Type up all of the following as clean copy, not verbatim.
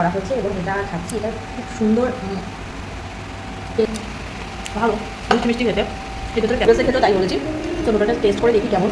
করা হচ্ছে এবং এটা খাচ্ছি। এটা খুব সুন্দর, ভালো মিষ্টি মিষ্টি খেতে। এর ভেতরে ক্যাপসিকাম খেতেও তাই বলেছি। তো ওটা টেস্ট করে দেখি কেমন।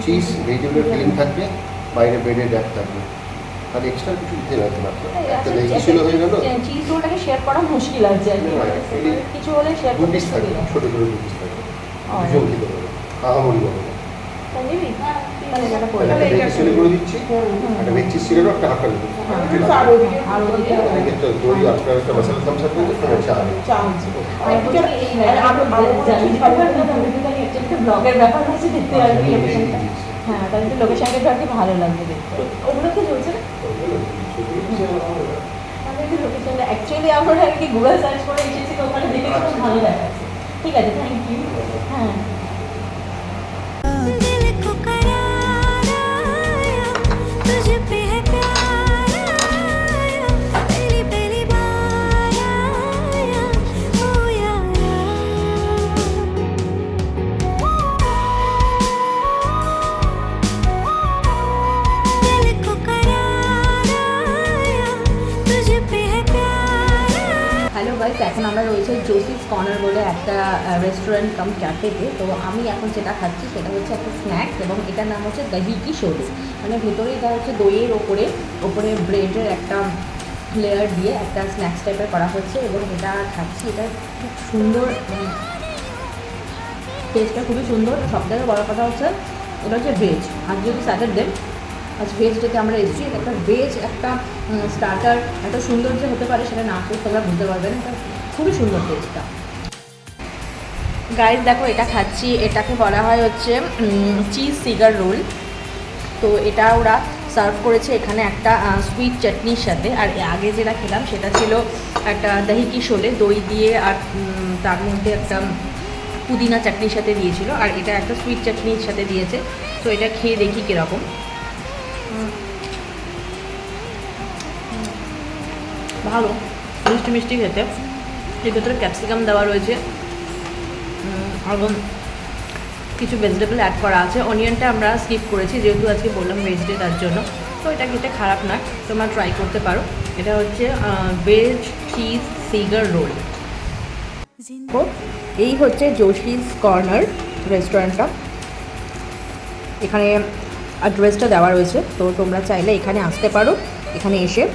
চিজ ভেজিটেবল ফিলিং থাকবে, বাইরে ব্রেডের র্যাপ থাকবে, আর এক্সট্রা কিছু দিতে লাগবে না। একটা লেগি ছিল হয়ে গেল। চিজ রোলটাকে শেয়ার করা মুশকিল আছে, কিছু হলে শেয়ার করতে থাকবে, ছোট ছোট পিস থাকবে, দুজন খেতে পারবে, আহামরি হবে না। করে দিচ্ছি একটা ভেজ চিজ ছিল, একটা হাফ করে দিচ্ছি, দই আপনার একটা মশলা থামস আপ করে চা ব্লগের ব্যাপার আছে দেখতে আসবি। হ্যাঁ, তাহলে তো লোকেশনটা আর কি ভালো লাগবে দেখতে। ওগুলো কি চলছে না আমাদের লোকেশনটা? অ্যাকচুয়ালি আমরা আর কি গুগল সার্চ করে এসেছি, তো ওখানে দেখেছি খুব ভালো দেখাচ্ছে। ঠিক আছে, থ্যাংক ইউ। হ্যাঁ, এখন আমরা রয়েছে জোসিস কর্নার বলে একটা রেস্টুরেন্ট কাম ক্যাফেতে। তো আমি এখন যেটা খাচ্ছি সেটা হচ্ছে একটা স্ন্যাক্স, এবং এটার নাম হচ্ছে দহি কি শোলে। মানে ভেতরে এটা হচ্ছে দইয়ের ওপরে ব্রেডের একটা লেয়ার দিয়ে একটা স্ন্যাক্স টাইপের করা হচ্ছে, এবং এটা খাচ্ছি। এটা খুব সুন্দর, টেস্টটা খুবই সুন্দর। সব থেকে বড় কথা হচ্ছে এটা হচ্ছে ভেজ। আজ যেহেতু স্যাটারডে, আজ ভেজ ডেতে আমরা এসেছি। একটা ভেজ একটা স্টার্টার এত সুন্দর যে হতে পারে সেটা না করতে তোমরা বুঝতে পারবে না। এটা খুবই সুন্দর টেস্টটা। গাইস দেখো, এটা খাচ্ছি। এটাকে বলা হয় হচ্ছে চিজ সিগার রোল। তো এটা ওরা সার্ভ করেছে এখানে একটা সুইট চাটনির সাথে। আর আগে যেটা খেলাম সেটা ছিল একটা দহি কি শোলে, দই দিয়ে আর তার মধ্যে একটা পুদিনা চাটনির সাথে দিয়েছিল, আর এটা একটা সুইট চাটনির সাথে দিয়েছে। তো এটা খেয়ে দেখি কীরকম। ভালো, মিষ্টি মিষ্টি খেতে। এর ভেতরে ক্যাপসিকাম দেওয়া রয়েছে এবং কিছু ভেজিটেবল অ্যাড করা আছে। অনিয়নটা আমরা স্কিপ করেছি, যেহেতু আজকে বললাম ভেজ ডে, তার জন্য। তো এটা খেতে খারাপ না, তোমরা ট্রাই করতে পারো। এটা হচ্ছে ভেজ চিজ সিগার রোল। এই হচ্ছে জোসিস কর্নার রেস্টুরেন্টটা। এখানে অ্যাড্রেসটা দেওয়া রয়েছে, তো তোমরা চাইলে এখানে আসতে পারো, এখানে এসে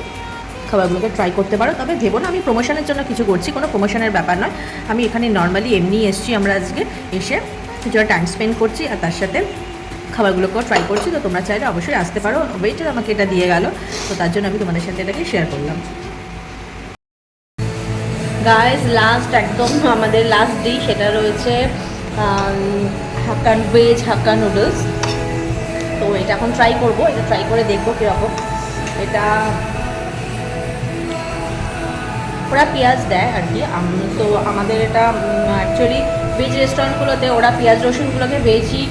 খাবারগুলোকে ট্রাই করতে পারো। তবে ভেবো না আমি প্রমোশনের জন্য কিছু করছি, কোনো প্রমোশনের ব্যাপার নয়। আমি এখানে নর্মালি এমনি এসেছি, আমরা আজকে এসে কিছুটা টাইম স্পেন্ড করছি আর তার সাথে খাবারগুলোকেও ট্রাই করছি। তো তোমরা চাইলে অবশ্যই আসতে পারো। ওয়েটার আমাকে এটা দিয়ে গেল, তো তার জন্য আমি তোমাদের সাথে এটাকে শেয়ার করলাম। গাইস, লাস্ট একদম আমাদের লাস্ট ডিশ, সেটা রয়েছে হাক্কা ভেজ হাক্কা নুডলস। তো এটা এখন ট্রাই করবো, এটা ট্রাই করে দেখবো কীরকম। এটা ওরা পেঁয়াজ দেয় আর কি। তো আমাদের এটা অ্যাকচুয়ালি ভেজ রেস্টুরেন্টগুলোতে ওরা পেঁয়াজ রসুনগুলোকে ভেজই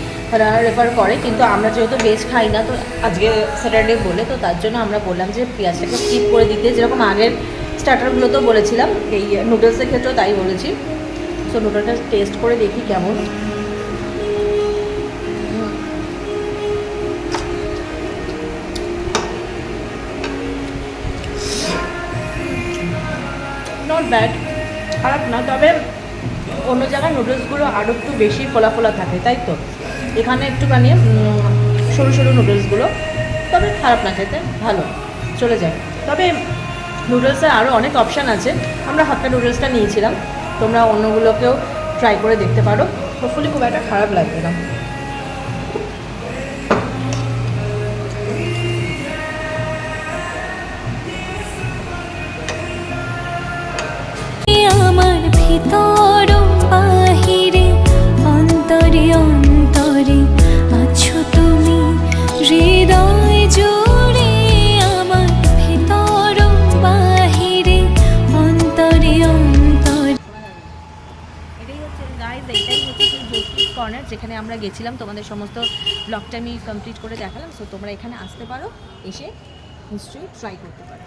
রেফার করে, কিন্তু আমরা যেহেতু ভেজ খাই না, তো আজকে স্যাটারডে বলে, তো তার জন্য আমরা বললাম যে পেঁয়াজটাকে স্কিপ করে দিতে, যেরকম আগের স্টার্টারগুলোতেও বলেছিলাম, এই নুডলসের ক্ষেত্রেও তাই বলেছি। সো নুডলসটা টেস্ট করে দেখি কেমন। নট ব্যাড, খারাপ না, তবে অন্য জায়গায় নুডলসগুলো আরও একটু বেশি ফোলা ফোলা থাকে, তাই তো এখানে একটুখানি সরু সরু নুডলসগুলো, তবে খারাপ না, খেতে ভালো চলে যায়। তবে নুডলসের আরও অনেক অপশান আছে, আমরা হাক্কা নুডলসটা নিয়েছিলাম, তোমরা অন্যগুলোকেও ট্রাই করে দেখতে পারো, হোপফুলি খুব একটা খারাপ লাগবে না। আমার ভিতর বাহিরে অন্তরে অন্তরে আছো তুমি, হৃদয় জুড়ে আমার ভিতর বাহিরে অন্তরে অন্তরে। এটাই হচ্ছে গাইজ, এইটাই হচ্ছে জোশিস কর্নার, যেখানে আমরা গেছিলাম, তোমাদের সমস্ত ব্লগটা আমি কমপ্লিট করে দেখালাম। সো তোমরা এখানে আসতে পারো, এসে নিশ্চয়ই ট্রাই করতে পারো।